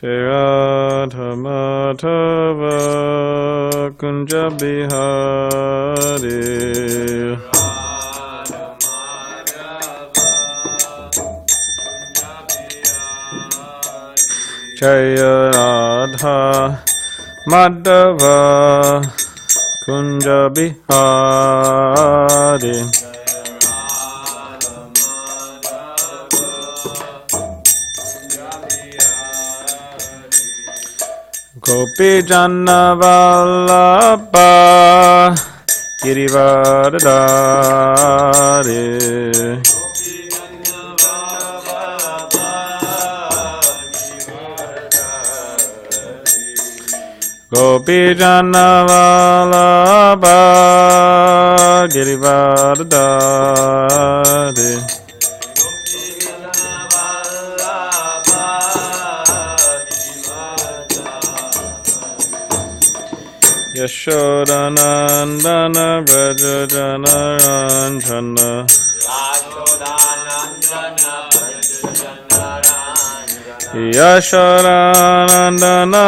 Radha Madhava Kunja Bihari Jaya Radha Madhava Kunja Bihari Gopi Janna Vallabha Girivardhari Gopi Janna Vallabha Girivardhari Yashodanandana Vrajajana Ranjana Yashodanandana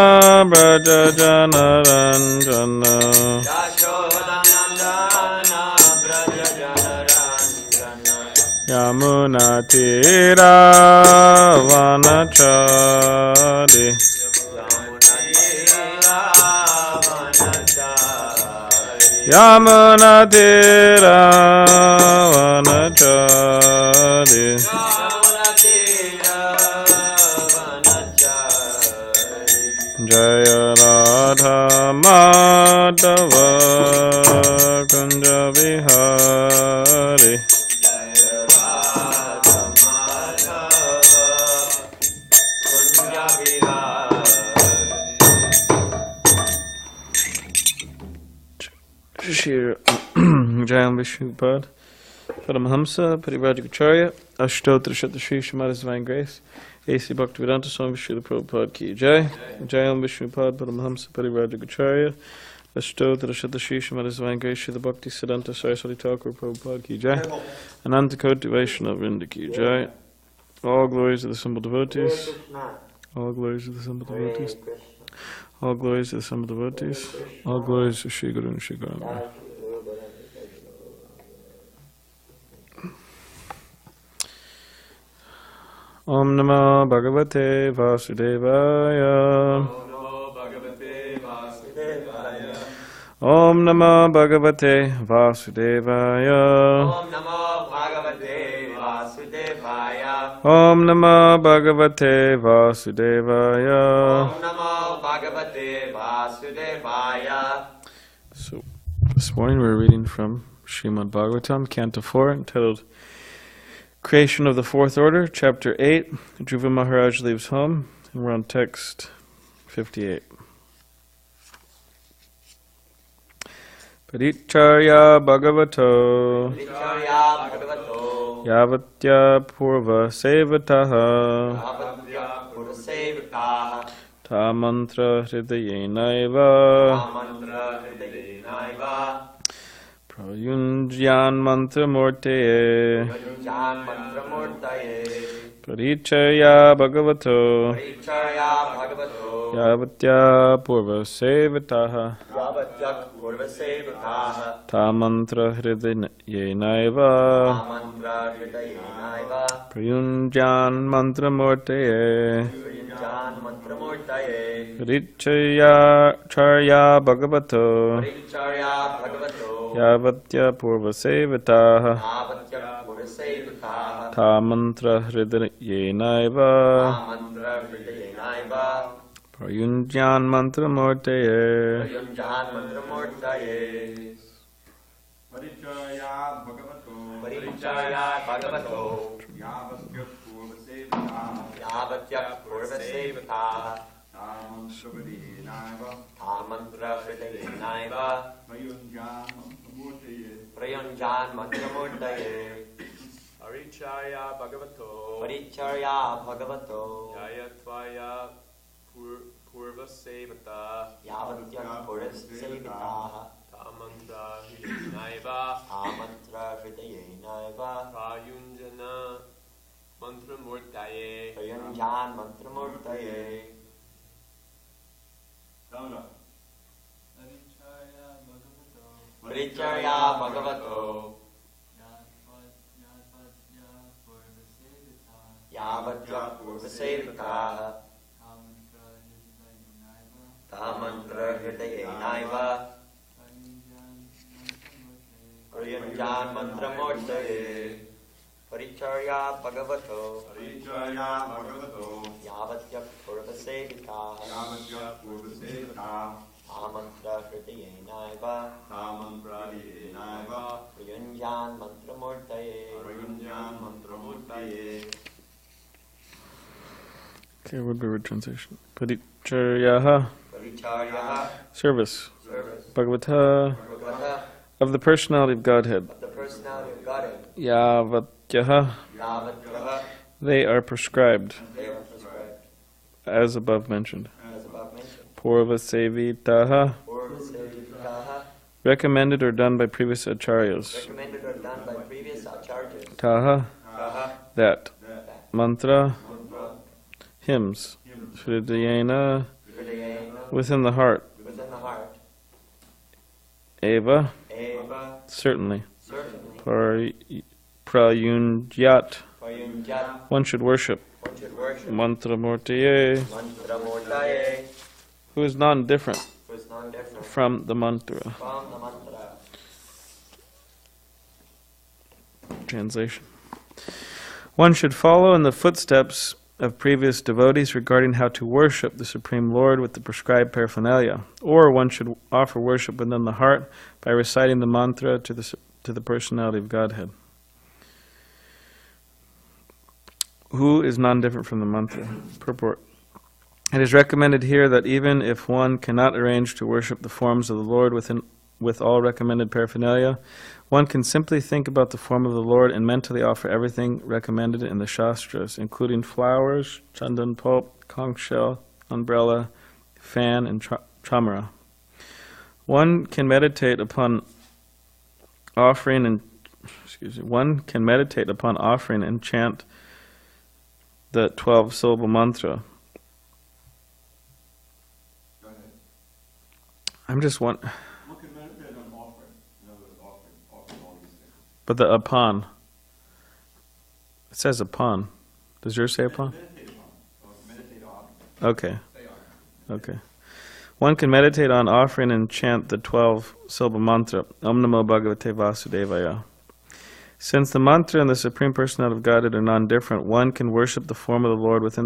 Vrajajana Ranjana Yamuna Tira Vanachari Yamuna Tira Vanachari Jaya Radha Madhava Kunja Vihari Shri Jayam Vishnupad Paramhamsa Parivrajacharya Ashtotra Shatashri Srimad Divine Grace A.C. Bhaktivedanta Swami Srila Prabhupada Ki Jai Jayam Vishnupad Paramhamsa Parivrajacharya Ashtotra Shatashri Srimad Divine Grace Srila Bhakti Siddhanta Saraswati Thakur Prabhupada Ki Jai Ananta Koti Vaishnava Vrinda Ki Jai. All glories to the simple devotees. All glories to the simple devotees. All glories to the simple devotees. All glories to Shri Guru and Shri Gauranga. Om Namo Bhagavate Vasudevaya. Om Namo Bhagavate Vasudevaya. Om Namo Bhagavate Vasudevaya. Om Namo Bhagavate Vasudevaya. So, this morning we're reading from Srimadbhagavatam, Canto 4, entitled Creation of the Fourth Order, Chapter 8. Dhruva Maharaj leaves home, and we're on text 58. Paricharya Bhagavato Yavatya Purva Sevataha Ta Mantra Hridayenaiva Prayunjyan Mantra Murtaye Paricharya Bhagavato Yavatya Purva Sevataha Ta Mantra Hridayenaiva Prayunjyan Mantra Murtaye Paricharya Bhagavato Yavatya Purva Sevataha Ta Mantra Hridayenaiva Prayunjyan Mantra Murtaye Paricharya Bhagavato Yavatya Purva Sevataha Ta Mantra Hridayenaiva Prayunjyan Mantra Murtaye Paricharya Bhagavato Yayatvaya Purva Sevata Yavatya Purva Sevataha Ta Mantra Hridayenaiva Prayunjana Mantra Murtaye Paricharya bhagavato yavatya purvasevikaha tamantra hridayenaiva prayanjan mantramurtaye Paricharya bhagavato yavatya purvasevikaha Amantra hridayenaiva prayanjan mantramurtaye Okay, what would be word translation? Paricharyaha. Service. Bhagavata. Of the personality of Godhead. Yavatyaha. They are prescribed. As above mentioned. Purvasevitaha. Recommended or done by previous acharyas. Taha. That. Mantra. Hymns. Hridayena. Within the heart. Eva. Certainly. Prayunjat. One should worship. Mantramurtaye. Who is non-different from the mantra. Translation. One should follow in the footsteps of previous devotees regarding how to worship the Supreme Lord with the prescribed paraphernalia, or one should offer worship within the heart by reciting the mantra to the personality of Godhead. Who is non-different from the mantra? Purport. It is recommended here that even if one cannot arrange to worship the forms of the Lord with all recommended paraphernalia, one can simply think about the form of the Lord and mentally offer everything recommended in the Shastras, including flowers, chandan pulp, conch shell, umbrella, fan, and chamara. One can meditate upon offering and chant the 12-syllable mantra. I'm just one. But the upon. It says upon. Does yours say upon? Okay. Okay. One can meditate on offering and chant the 12-syllable mantra, Om Namo Bhagavate Vasudevaya. Since the mantra and the Supreme Personality of Godhead are non-different, one can worship the form of the Lord with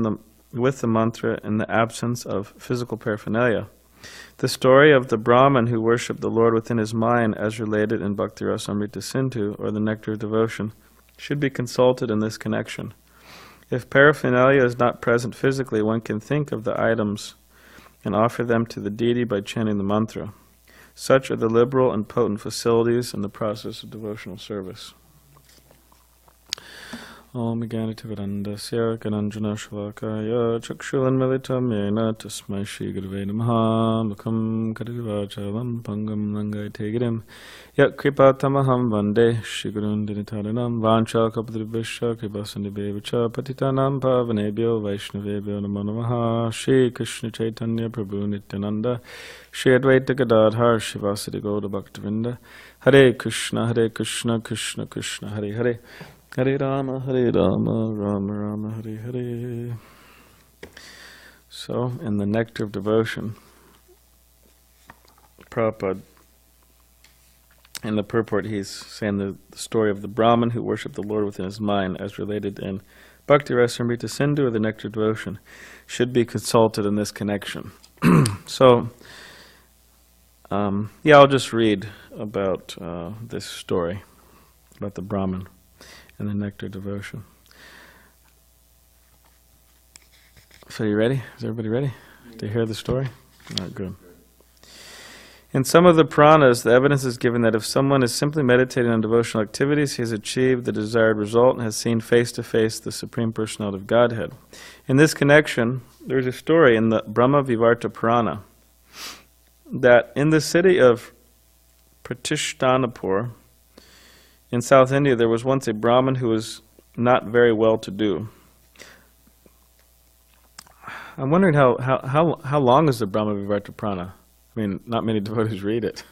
the mantra in the absence of physical paraphernalia. The story of the Brahman who worshipped the Lord within his mind, as related in Bhakti Rasamrita Sindhu, or the Nectar of Devotion, should be consulted in this connection. If paraphernalia is not present physically, one can think of the items and offer them to the deity by chanting the mantra. Such are the liberal and potent facilities in the process of devotional service. Om Ganativarandasya Gananjana Shalakaya Chakshulanmilitam Yena Tasmai Shri Gurave Namaha Mukam Kadivachalam Pangam Langai Tegirim Yat Kripa Tamaham Vande Shri Gurun Dinitaranam Vancha Kapadribhisha Kripasandi Bevacha Patitanam Pavanebhyo Vaishnavebhyo Namo Namaha Shri Krishna Chaitanya Prabhu Nityananda Shri Advaita Gadadhar Shivasadi Gauda Bhaktivinda Hare Krishna Krishna Krishna Hare Hare Hare Rama, Rama Rama, Hare Hare. So, in the Nectar of Devotion, Prabhupada, in the purport, he's saying the story of the Brahman who worshipped the Lord within his mind, as related in Bhakti Rasamrita Sindhu, or the Nectar of Devotion, should be consulted in this connection. So, I'll just read about this story, about the Brahman and the Nectar Devotion. So you ready? Is everybody ready to hear the story? All good. In some of the Puranas, the evidence is given that if someone is simply meditating on devotional activities, he has achieved the desired result and has seen face-to-face the Supreme Personality of Godhead. In this connection, there's a story in the Brahma Vivarta Purana that in the city of Pratishtanapur, in South India, there was once a Brahmin who was not very well to do. I'm wondering how long is the Brahma Vivarta Prana? I mean, not many devotees read it.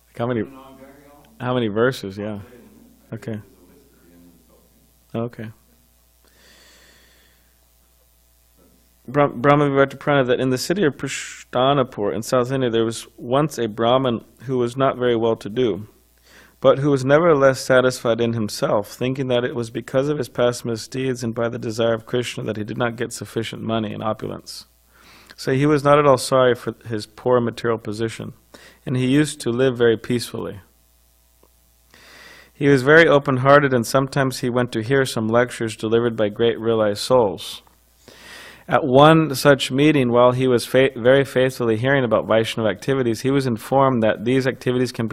Like how many verses? Yeah. Okay. Okay. Brahma Vivarta Prana, that in the city of Prishtanapur in South India there was once a Brahmin who was not very well to do, but who was nevertheless satisfied in himself, thinking that it was because of his past misdeeds and by the desire of Krishna that he did not get sufficient money and opulence. So he was not at all sorry for his poor material position, and he used to live very peacefully. He was very open-hearted, and sometimes he went to hear some lectures delivered by great realized souls. At one such meeting, while he was very faithfully hearing about Vaishnava activities, he was informed that these activities can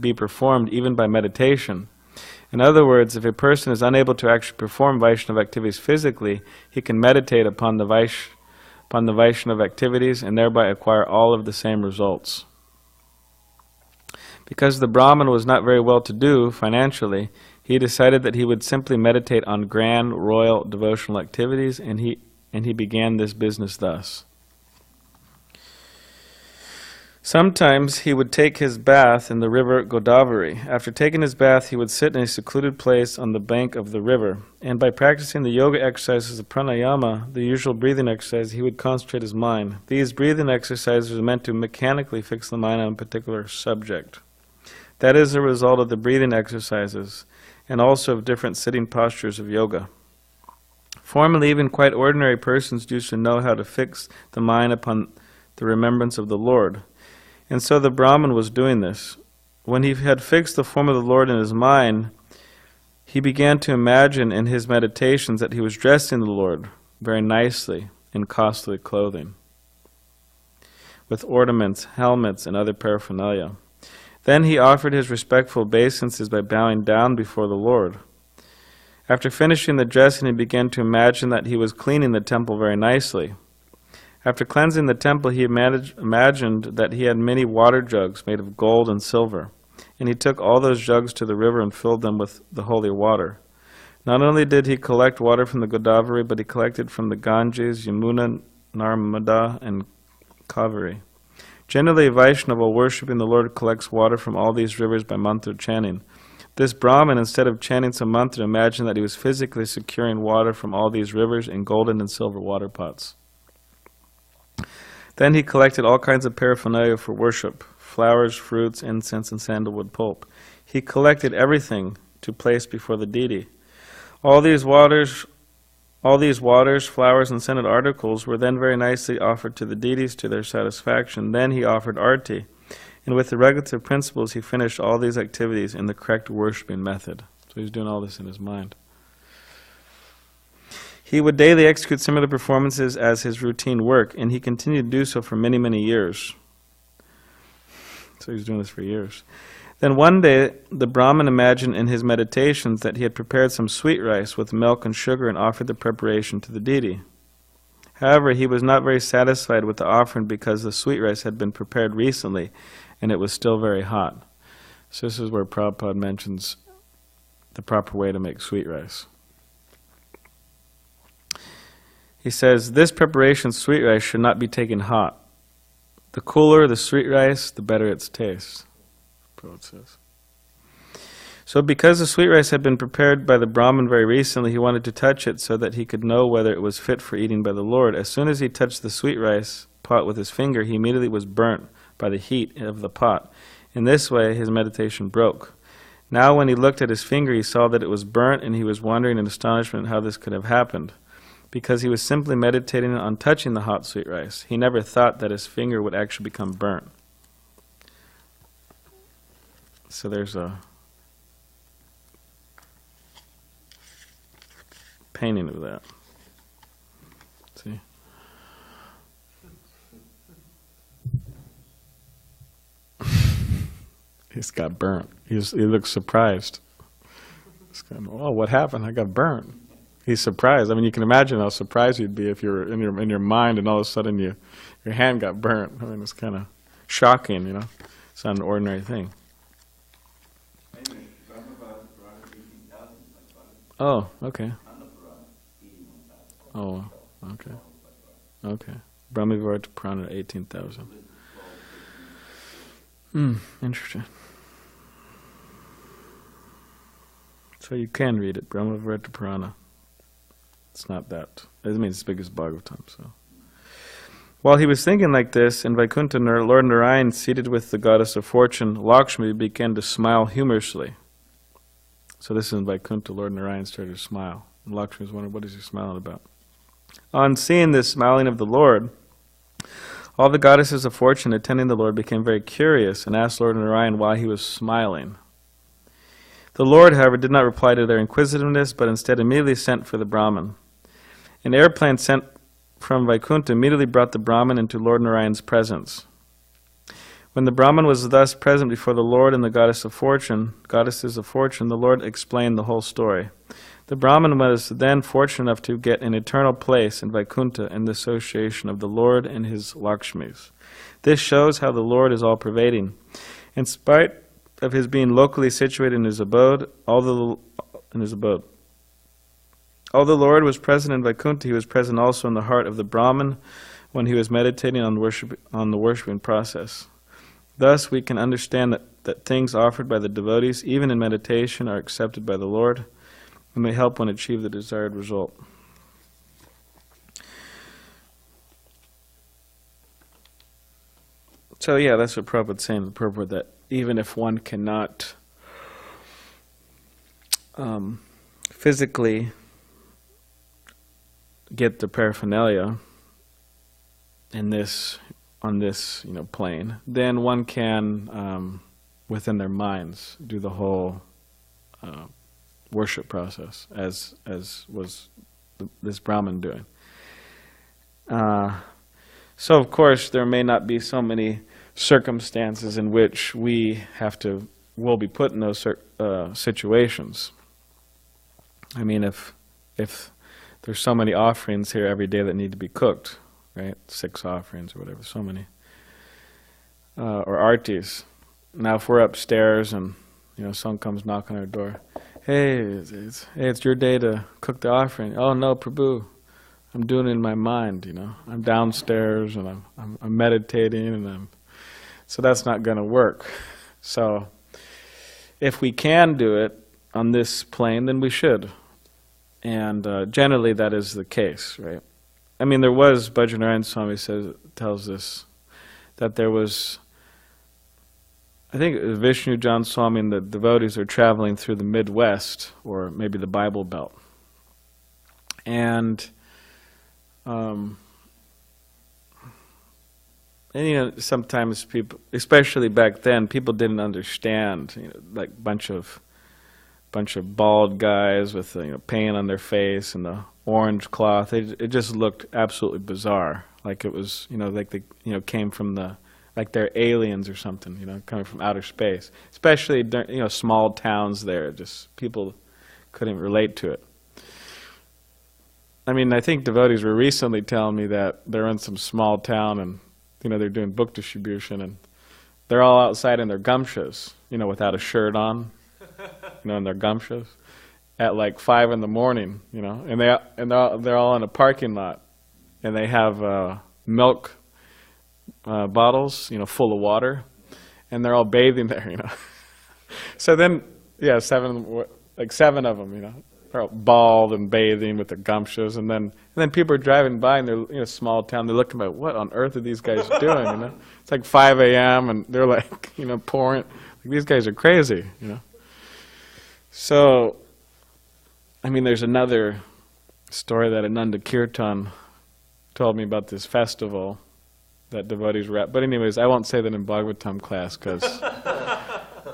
be performed even by meditation. In other words, if a person is unable to actually perform Vaishnava activities physically, he can meditate upon the Vaishnava activities and thereby acquire all of the same results. Because the Brahmin was not very well to do financially, he decided that he would simply meditate on grand, royal, devotional activities, and he began this business thus. Sometimes he would take his bath in the river Godavari. After taking his bath, he would sit in a secluded place on the bank of the river, and by practicing the yoga exercises of pranayama, the usual breathing exercise, he would concentrate his mind. These breathing exercises are meant to mechanically fix the mind on a particular subject. That is the result of the breathing exercises, and also of different sitting postures of yoga. Formerly, even quite ordinary persons used to know how to fix the mind upon the remembrance of the Lord. And so the Brahmin was doing this. When he had fixed the form of the Lord in his mind, he began to imagine in his meditations that he was dressing the Lord very nicely in costly clothing, with ornaments, helmets, and other paraphernalia. Then he offered his respectful obeisances by bowing down before the Lord. After finishing the dressing, he began to imagine that he was cleaning the temple very nicely. After cleansing the temple, he imagined that he had many water jugs made of gold and silver, and he took all those jugs to the river and filled them with the holy water. Not only did he collect water from the Godavari, but he collected from the Ganges, Yamuna, Narmada, and Kaveri. Generally, a Vaishnava worshipping the Lord collects water from all these rivers by mantra chanting. This Brahmin, instead of chanting some mantra, imagined that he was physically securing water from all these rivers in golden and silver water pots. Then he collected all kinds of paraphernalia for worship, flowers, fruits, incense, and sandalwood pulp. He collected everything to place before the deity. All these waters, flowers, and scented articles were then very nicely offered to the deities to their satisfaction. Then he offered arti, and with the regulative principles he finished all these activities in the correct worshipping method. So he's doing all this in his mind. He would daily execute similar performances as his routine work, and he continued to do so for many, many years. So he's doing this for years. Then one day, the Brahmin imagined in his meditations that he had prepared some sweet rice with milk and sugar and offered the preparation to the deity. However, he was not very satisfied with the offering because the sweet rice had been prepared recently and it was still very hot. So this is where Prabhupada mentions the proper way to make sweet rice. He says, this preparation sweet rice should not be taken hot. The cooler the sweet rice, the better its taste. Prabhupada says. So because the sweet rice had been prepared by the Brahmin very recently, he wanted to touch it so that he could know whether it was fit for eating by the Lord. As soon as he touched the sweet rice pot with his finger, he immediately was burnt by the heat of the pot. In this way, his meditation broke. Now when he looked at his finger, he saw that it was burnt, and he was wondering in astonishment how this could have happened. Because he was simply meditating on touching the hot sweet rice. He never thought that his finger would actually become burnt. So there's a painting of that. See? He's got burnt. He looks surprised. He's kind of, oh, what happened? I got burnt. He's surprised. I mean, you can imagine how surprised you'd be if you're in your mind and all of a sudden your hand got burnt. I mean, it's kind of shocking, you know. It's not an ordinary thing. Oh, okay. Oh, okay. Okay. Brahma-Vivarta Purana, 18,000. Interesting. So you can read it, Brahma-Vivarta Purana. It's not that. It means it's as big as Bhagavatam, so. While he was thinking like this, in Vaikuntha, Lord Narayan, seated with the goddess of fortune, Lakshmi, began to smile humorously. So this is in Vaikuntha, Lord Narayan started to smile. And Lakshmi was wondering, what is he smiling about? On seeing this smiling of the Lord, all the goddesses of fortune attending the Lord became very curious and asked Lord Narayan why he was smiling. The Lord, however, did not reply to their inquisitiveness, but instead immediately sent for the Brahman. An airplane sent from Vaikuntha immediately brought the Brahman into Lord Narayan's presence. When the Brahman was thus present before the Lord and the goddesses of fortune, the Lord explained the whole story. The Brahman was then fortunate enough to get an eternal place in Vaikuntha in the association of the Lord and his Lakshmis. This shows how the Lord is all-pervading. In spite of his being locally situated in his abode, although the Lord was present in Vaikuntha, he was present also in the heart of the Brahman when he was meditating on the worshiping process. Thus we can understand that things offered by the devotees, even in meditation, are accepted by the Lord, and may help one achieve the desired result. So yeah, that's what Prabhupada's saying, the purport that even if one cannot physically get the paraphernalia on this plane, then one can within their minds do the whole worship process as was this Brahman doing. So of course there may not be so many circumstances in which will be put in those situations. I mean, if there's so many offerings here every day that need to be cooked, right? 6 offerings or whatever, so many. Or artis. Now if we're upstairs and someone comes knocking on our door, hey, it's your day to cook the offering. Oh no, Prabhu, I'm doing it in my mind, I'm downstairs and I'm meditating and so that's not going to work. So if we can do it on this plane, then we should. And generally that is the case, right? I mean, there was, Bhajanarayan Swami tells us, that there was, I think Vishnu Jan Swami and the devotees are traveling through the Midwest, or maybe the Bible Belt. And sometimes people, especially back then, people didn't understand, like bunch of bald guys with paint on their face and the orange cloth. It just looked absolutely bizarre, like it was like they came from like they're aliens or something, coming from outer space. Especially small towns there, just people couldn't relate to it. I mean, I think devotees were recently telling me that they're in some small town and they're doing book distribution and they're all outside in their gumshoes, without a shirt on, in their gumshoes, at like 5 in the morning, and they're all in a parking lot, and they have milk bottles, full of water, and they're all bathing there, So then, yeah, 7 of them, they're all bald and bathing with their gumshoes, and then people are driving by, and they're small town. They're looking at what on earth are these guys doing? It's like 5 a.m. and they're like pouring. Like, these guys are crazy, So, I mean, there's another story that Ananda Kirtan told me about this festival that devotees were at. But anyways, I won't say that in Bhagavatam class because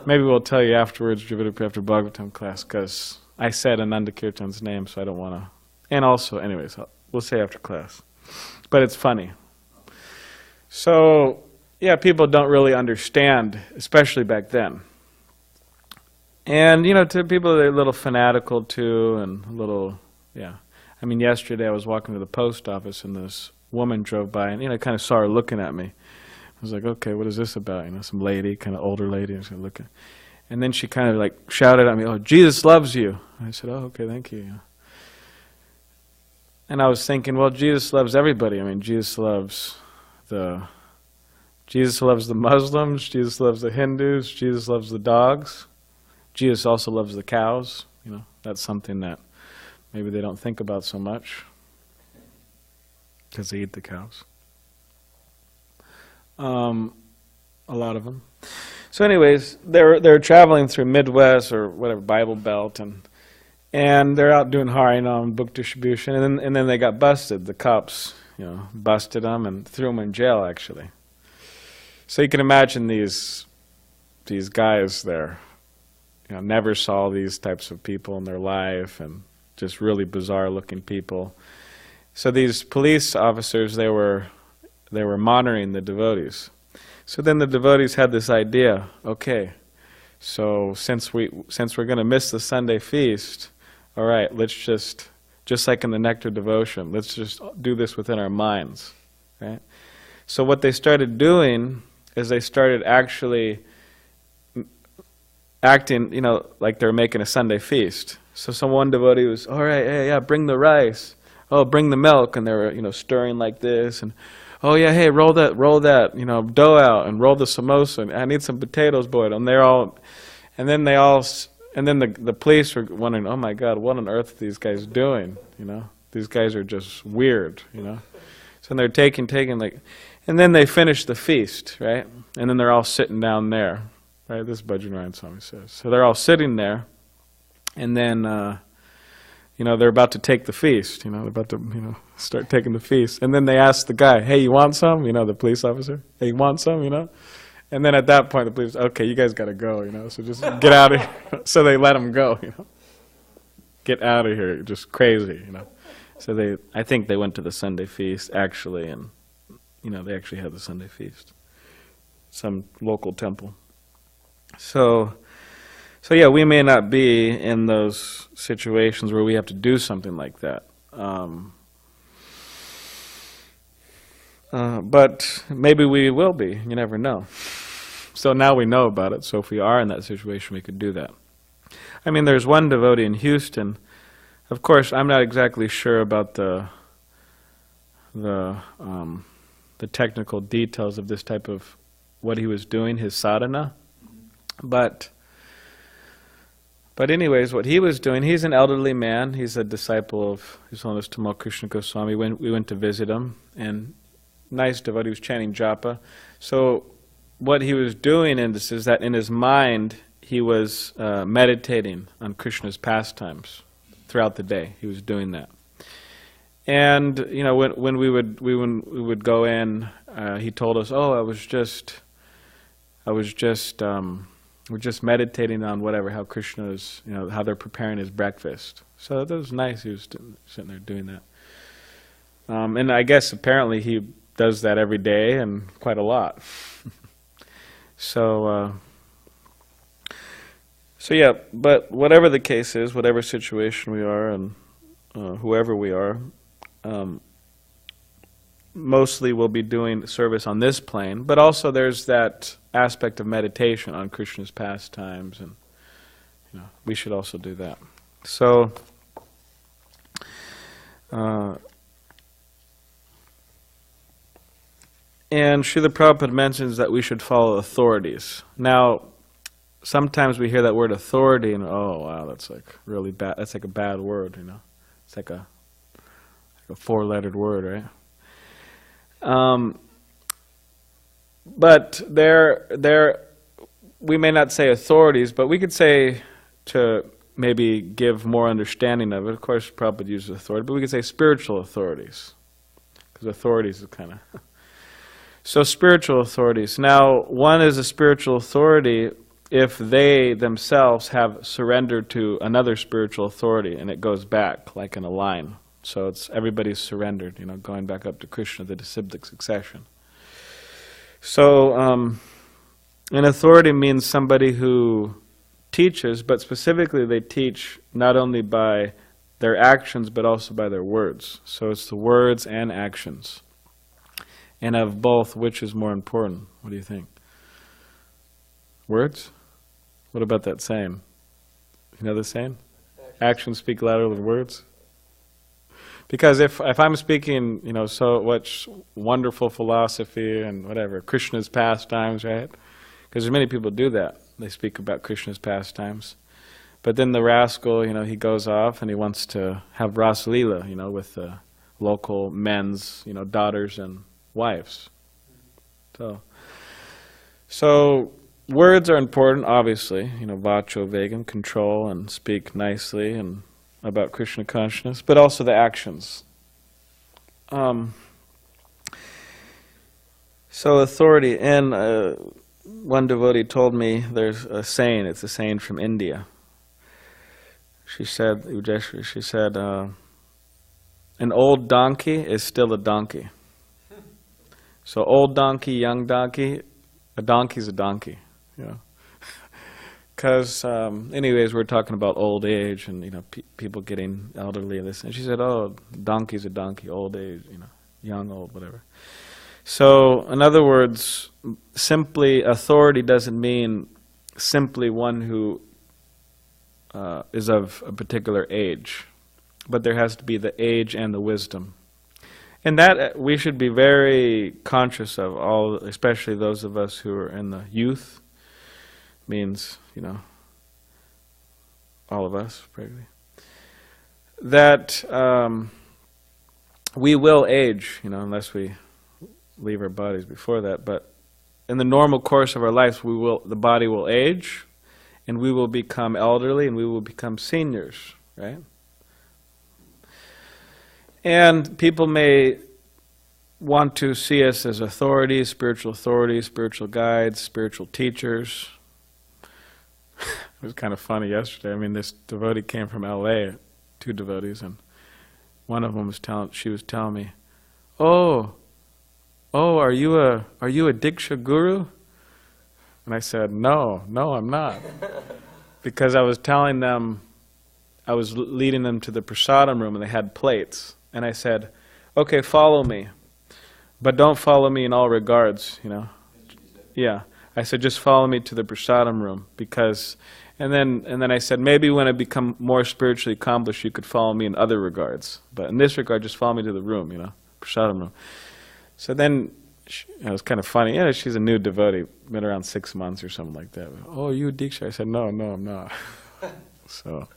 maybe we'll tell you afterwards, after Bhagavatam class, because I said Ananda Kirtan's name, so I don't want to. And also, anyways, we'll say after class. But it's funny. So, yeah, people don't really understand, especially back then. And, to people, they're a little fanatical too, and a little, yeah. I mean, yesterday I was walking to the post office, and this woman drove by, and, I kind of saw her looking at me. I was like, okay, what is this about? Some lady, kind of older lady, and looking. And then she kind of like shouted at me, oh, Jesus loves you. I said, oh, okay, thank you. And I was thinking, well, Jesus loves everybody. I mean, Jesus loves the Muslims, Jesus loves the Hindus, Jesus loves the dogs. Jesus also loves the cows. You know, that's something that maybe they don't think about so much because they eat the cows. A lot of them. So anyways, they're traveling through Midwest or whatever, Bible Belt, and they're out doing Harinam, book distribution, and then they got busted. The cops, you know, busted them and threw them in jail, actually. So you can imagine these guys there, you know, never saw these types of people in their life, and just really bizarre looking people. So these police officers, they were monitoring the devotees. So then the devotees had this idea, okay, so since we're going to miss the Sunday feast, all right, let's just like in the Nectar devotion, let's just do this within our minds, right? So what they started doing is they started actually acting, you know, like they were making a Sunday feast. So one devotee was, all right, hey, yeah, bring the rice. Oh, bring the milk. And they were, you know, stirring like this. And, oh, yeah, hey, roll that, you know, dough out and roll the samosa. And I need some potatoes boiled. And then the police were wondering, oh, my God, what on earth are these guys doing? You know, these guys are just weird, you know. So they're taking, like, and then they finish the feast, right? And then they're all sitting down there, right? This Bhajan Swami says. So they're all sitting there, and then, you know, they're about to take the feast. You know, they're about to, you know, start taking the feast. And then they ask the guy, hey, you want some? You know, the police officer. Hey, you want some? You know? And then at that point, the police, okay, you guys got to go, you know, so just get out of here. So they let them go, you know. Get out of here, just crazy, you know. So I think they went to the Sunday feast, actually, and, you know, they actually had the Sunday feast. Some local temple. So yeah, we may not be in those situations where we have to do something like that. But maybe we will be. You never know. So now we know about it. So if we are in that situation, we could do that. I mean, there's one devotee in Houston. Of course, I'm not exactly sure about the technical details of this type of what he was doing, his sadhana. But anyways, what he was doing, he's an elderly man. He's a disciple of His Holiness Tamal Krishna Goswami. We went to visit him, and nice devotee was chanting japa. So what he was doing in this is that in his mind, he was meditating on Krishna's pastimes throughout the day. He was doing that. And, you know, when we would go in, he told us, oh, we're just meditating on whatever, how Krishna is, you know, how they're preparing his breakfast. So that was nice. He was sitting there doing that. And I guess apparently he does that every day and quite a lot. So yeah, but whatever the case is, whatever situation we are and whoever we are, mostly we'll be doing service on this plane, but also there's that aspect of meditation on Krishna's pastimes, and you know, we should also do that. So and Srila Prabhupada mentions that we should follow authorities. Now, sometimes we hear that word authority and, oh wow, that's like really bad, that's like a bad word, you know. It's like a four-lettered word, right? But we may not say authorities, but we could say, to maybe give more understanding of it, of course Prabhupada uses authority, but we could say spiritual authorities, because authorities is kind of... So spiritual authorities. Now, one is a spiritual authority if they themselves have surrendered to another spiritual authority, and it goes back, like in a line. So it's everybody's surrendered, you know, going back up to Krishna, the disciplic succession. So an authority means somebody who teaches, but specifically they teach not only by their actions, but also by their words. So it's the words and actions. And of both, which is more important? What do you think? Words? What about that saying? You know the saying? Actions speak louder than words? Because if I'm speaking, so much wonderful philosophy and whatever, Krishna's pastimes, right? Because many people do that. They speak about Krishna's pastimes. But then the rascal, he goes off and he wants to have Rasa Leela, with the local men's, daughters and wives. So words are important, obviously, vacho vegam, control and speak nicely and about Krishna consciousness, but also the actions. So authority, and one devotee told me there's a saying, it's a saying from India. She said, an old donkey is still a donkey. So old donkey, young donkey, a donkey's a donkey, Because, anyways, we're talking about old age and, people getting elderly and this. And she said, oh, donkey's a donkey, old age, young, old, whatever. So, in other words, simply authority doesn't mean simply one who is of a particular age. But there has to be the age and the wisdom. And that we should be very conscious of, all, especially those of us who are in the youth. Means, all of us, probably. That we will age, unless we leave our bodies before that. But in the normal course of our lives, the body will age, and we will become elderly, and we will become seniors, right? And people may want to see us as authorities, spiritual guides, spiritual teachers. It was kind of funny yesterday. I mean, this devotee came from L.A., 2 devotees, and one of them was telling me, "Oh, are you a Diksha guru?" And I said, "No, I'm not," because I was telling them, I was leading them to the prasadam room, and they had plates, and I said, "Okay, follow me, but don't follow me in all regards, Yeah. I said, just follow me to the prasadam room, because, and then I said, maybe when I become more spiritually accomplished, you could follow me in other regards. But in this regard, just follow me to the room, prasadam room. So then, it was kind of funny. Yeah, she's a new devotee, been around 6 months or something like that. Oh, you a Diksha? I said, no, I'm not. So,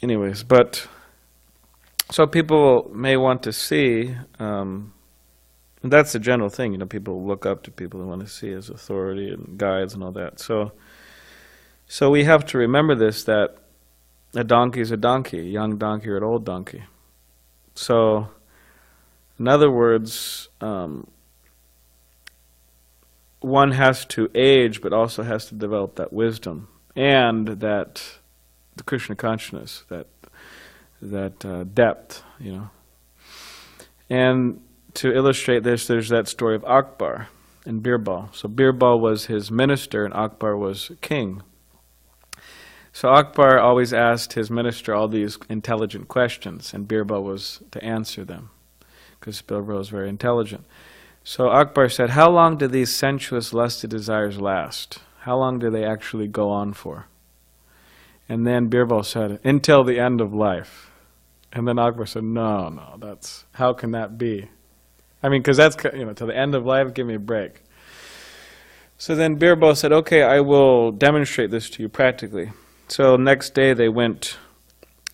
anyways, so people may want to see, and that's the general thing, people look up to people they want to see as authority and guides and all that. So we have to remember this, that a donkey is a donkey, a young donkey or an old donkey. So, in other words, one has to age, but also has to develop that wisdom and that the Krishna consciousness, that depth, And to illustrate this, there's that story of Akbar and Birbal. So Birbal was his minister and Akbar was king. So Akbar always asked his minister all these intelligent questions, and Birbal was to answer them, because Birbal was very intelligent. So Akbar said, how long do these sensuous, lusty desires last? How long do they actually go on for? And then Birbal said, until the end of life. And then Akbar said, no, how can that be? I mean, because that's, to the end of life, give me a break. So then Birbal said, okay, I will demonstrate this to you practically. So next day they went,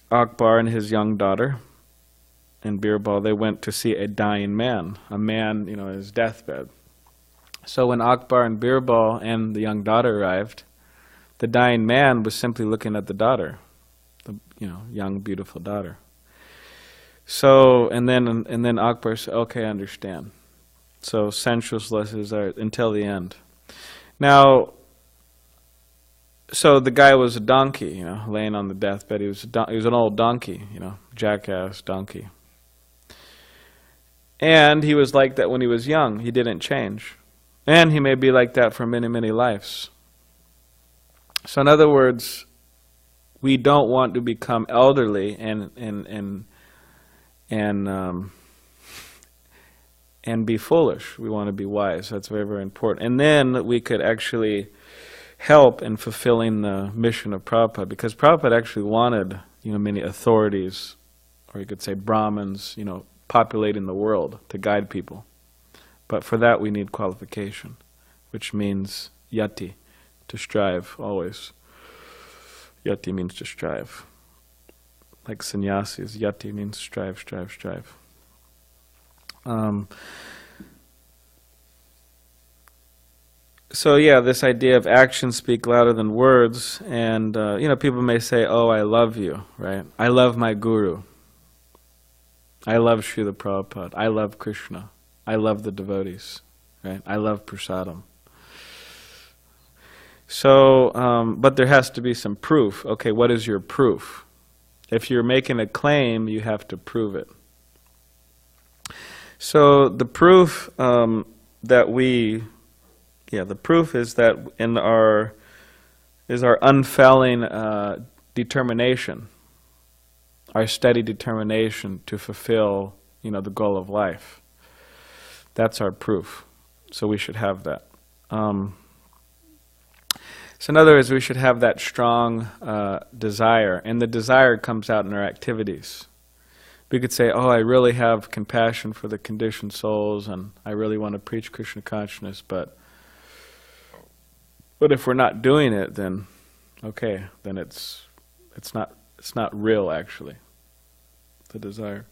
Akbar and his young daughter, and Birbal, they went to see a dying man, a man, on his deathbed. So when Akbar and Birbal and the young daughter arrived, the dying man was simply looking at the daughter, the young, beautiful daughter. So, and then Akbar said, okay, I understand. So sensuous lusts are until the end. Now, so the guy was a donkey, laying on the deathbed. He was an old donkey, jackass donkey. And he was like that when he was young. He didn't change. And he may be like that for many, many lives. So in other words, we don't want to become elderly and be foolish. We want to be wise. That's very, very important. And then we could actually help in fulfilling the mission of Prabhupada, because Prabhupada actually wanted, many authorities, or you could say Brahmins, populating the world to guide people. But for that we need qualification, which means yati, to strive always. Yati means to strive. Like sannyasis, yati means strive, strive, strive. So yeah, this idea of actions speak louder than words, and people may say, "Oh, I love you," right? I love my guru. I love Srila Prabhupada. I love Krishna. I love the devotees, right? I love prasadam. So, but there has to be some proof. Okay, what is your proof? If you're making a claim, you have to prove it. So the proof the proof is that is our unfailing determination, our steady determination to fulfill, the goal of life. That's our proof. So we should have that. So in other words, we should have that strong desire, and the desire comes out in our activities. We could say, "Oh, I really have compassion for the conditioned souls, and I really want to preach Krishna consciousness," but if we're not doing it, then okay, then it's not real actually. The desire.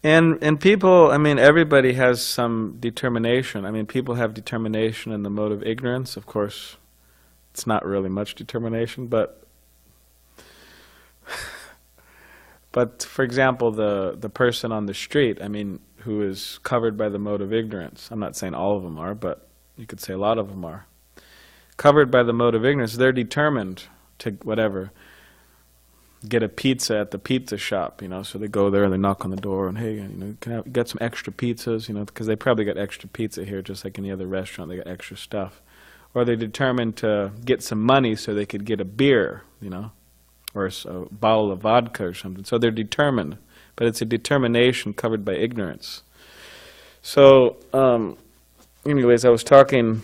And people, everybody has some determination. People have determination in the mode of ignorance. Of course, it's not really much determination, but for example, the person on the street, who is covered by the mode of ignorance. I'm not saying all of them are, but you could say a lot of them are. Covered by the mode of ignorance, they're determined to, get a pizza at the pizza shop, so they go there and they knock on the door and, "Hey, can I get some extra pizzas?" Because they probably got extra pizza here, just like any other restaurant, they got extra stuff. Or they're determined to get some money so they could get a beer, or a bottle of vodka or something. So they're determined, but it's a determination covered by ignorance. So, anyways, I was talking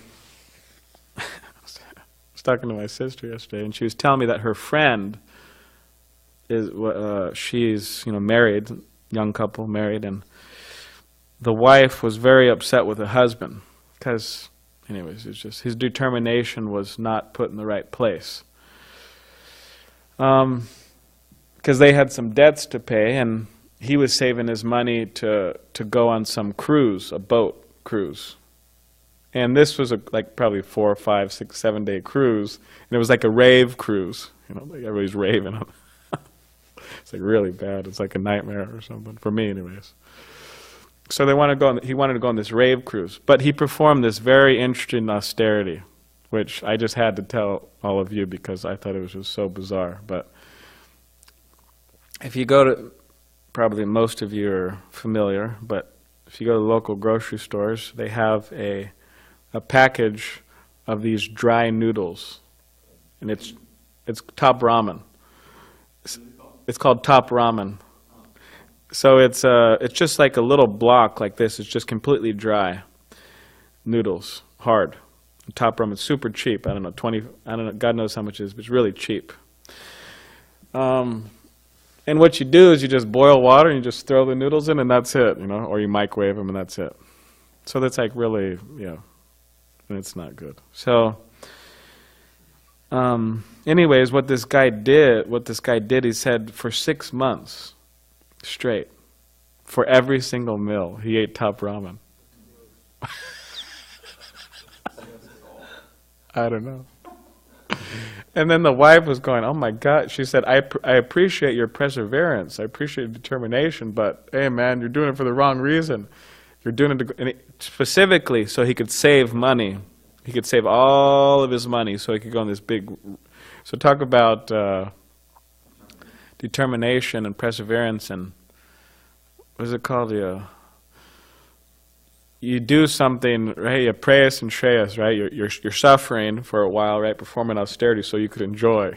to my sister yesterday, and she was telling me that her friend she's married, young couple, married, and the wife was very upset with the husband because, anyways, it's just his determination was not put in the right place. Because they had some debts to pay, and he was saving his money to go on some cruise, a boat cruise. And this was probably 4, 5, 6, 7 day cruise, and it was like a rave cruise. Everybody's raving. It's really bad. It's like a nightmare or something for me, anyways. So he wanted to go on this rave cruise, but he performed this very interesting austerity, which I just had to tell all of you because I thought it was just so bizarre. But if you go to, probably most of you are familiar, but if you go to local grocery stores, they have a package of these dry noodles, and it's top ramen. It's called top ramen. So it's just like a little block like this. It's just completely dry noodles, hard. Top ramen, super cheap. I don't know, God knows how much it is, but it's really cheap. And what you do is you just boil water and you just throw the noodles in and that's it, or you microwave them and that's it. So that's really, and it's not good. So, anyways, what this guy did, he said for 6 months straight, for every single meal, he ate top ramen. I don't know. And then the wife was going, "Oh my God," she said, I appreciate your perseverance, I appreciate your determination, but hey man, you're doing it for the wrong reason. You're doing it specifically so he could save money. He could save all of his money so he could go on this big... So talk about determination and perseverance and... What is it called? You do something, right? You prayas and shreyas, right? You're suffering for a while, right? Performing austerity so you could enjoy.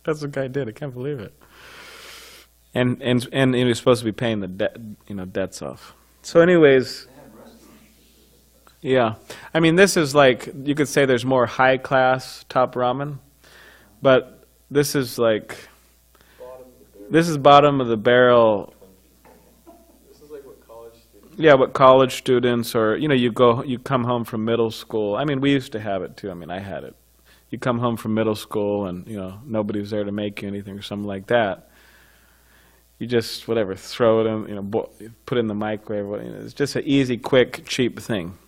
That's what the guy did. I can't believe it. And he was supposed to be paying the debt, debts off. So, anyways, Yeah. I mean, this is like, you could say there's more high-class top ramen, but this is like, this is bottom of the barrel. This is like what college students. Yeah, what college students, or, you know, you come home from middle school. I mean, we used to have it too. I mean, I had it. You come home from middle school and, you know, nobody's there to make you anything or something like that. You just, whatever, throw it in, you know, put it in the microwave. You know, it's just an easy, quick, cheap thing.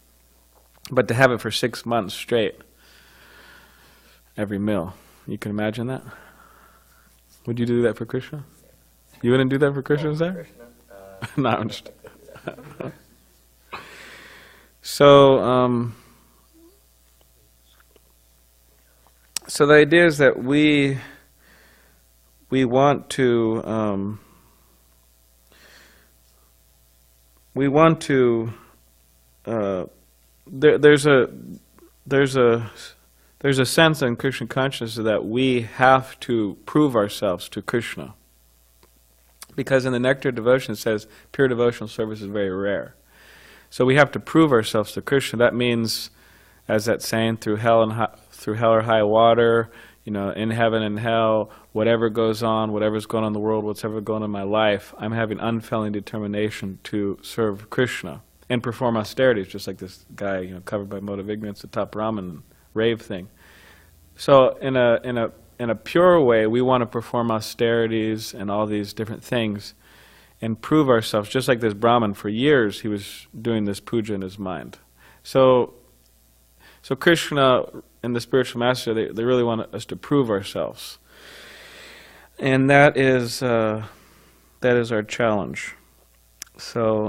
But to have it for 6 months straight, every meal, you can imagine that? Would you do that for Krishna? You wouldn't do that for Krishna, is that? No, I'm just... So, so the idea is that we want to there's a sense in Krishna consciousness that we have to prove ourselves to Krishna, because in the Nectar of Devotion it says pure devotional service is very rare. So we have to prove ourselves to Krishna. That means, as that saying, through hell or high water, you know, in heaven and hell, whatever goes on, whatever's going on in the world, whatever's going on in my life, I'm having unfailing determination to serve Krishna and perform austerities, just like this guy, you know, covered by motive ignorance, the top ramen rave thing. So in a pure way, we want to perform austerities and all these different things and prove ourselves, just like this Brahmin. For years he was doing this puja in his mind. So Krishna and the spiritual master, they really want us to prove ourselves. And that is our challenge. So,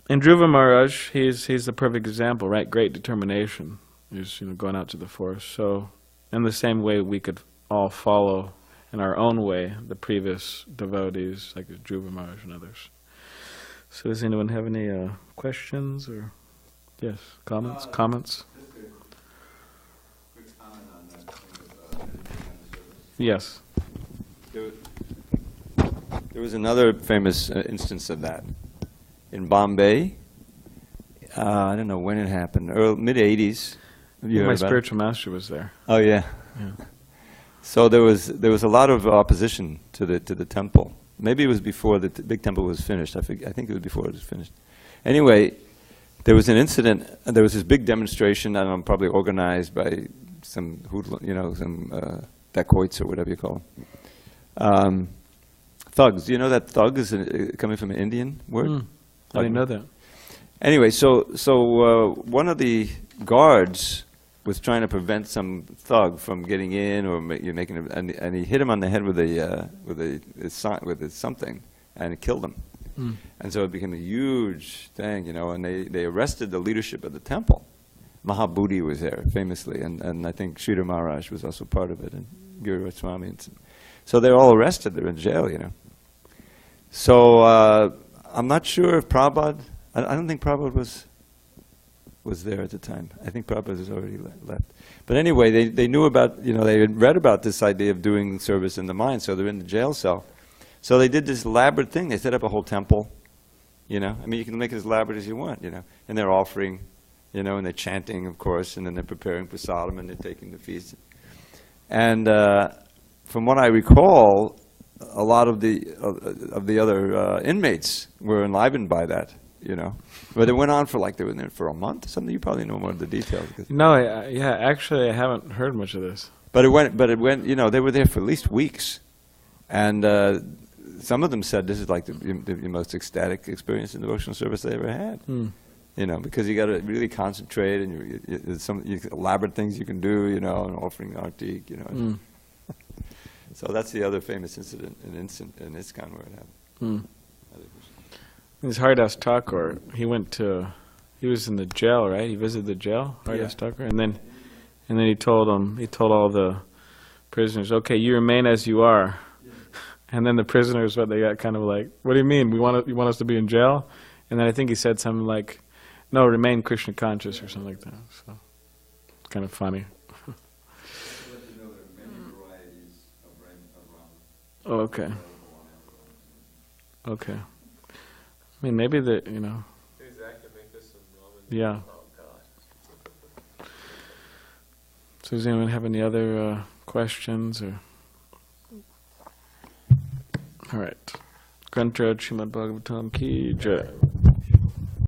and Dhruva Maharaj, he's the perfect example, right? Great determination. He's, you know, going out to the forest. So, in the same way, we could all follow in our own way the previous devotees, like Dhruva Maharaj and others. So, does anyone have any questions or yes, comments? Comments? Just a quick comment on that thing of service. Yes. There was another famous instance of that in Bombay. I don't know when it happened. Mid-'80s. My spiritual master was there. Oh yeah. So there was a lot of opposition to the temple. Maybe it was before the big temple was finished. I think it was before it was finished. Anyway, there was an incident. There was this big demonstration. I don't know, probably organized by some hoodlum, you know, some dacoits or whatever you call them. Thugs. Do you know that thug is coming from an Indian word? I didn't know that. Anyway, so one of the guards was trying to prevent some thug from getting in or making, and he hit him on the head with something, and it killed him. And so it became a huge thing, you know. And they arrested the leadership of the temple. Mahabodhi was there famously, and I think Sridhar Maharaj was also part of it, and Guru Swami. So they're all arrested. They're in jail, you know. So I'm not sure if Prabhupada. I don't think Prabhupada was there at the time. I think Prabhupada has already left. But anyway, they knew about, you know, they had read about this idea of doing service in the mind, so they're in the jail cell. So they did this elaborate thing. They set up a whole temple, you know. I mean, you can make it as elaborate as you want, you know. And they're offering, you know, and they're chanting, of course, and then they're preparing prasadam, and they're taking the feast. And from what I recall, a lot of the other inmates were enlivened by that. You know, but it went on for like they were there for a month or something. You probably know more of the details. No, yeah, actually, I haven't heard much of this. But it went. You know, they were there for at least weeks, and some of them said this is like the most ecstatic experience in devotional service they ever had. You know, because you got to really concentrate, and there's some elaborate things you can do. You know, and offering artik. You know, so that's the other famous incident in ISKCON where it happened. It's Haridas Thakur. He was in the jail, right? He visited the jail, Haridas Thakur, and then he told all the prisoners, okay, you remain as you are. And then the prisoners, they got kind of like, what do you mean? You want us to be in jail? And then I think he said something like, no, remain Krishna conscious or something like that. So it's kind of funny. Oh, okay. Okay. I mean, maybe you know. Maybe Zach can make us some ramen Yeah. Oh God. So does anyone have any other questions? Or all right. Grantrad Srimad Bhagavatam ki jai.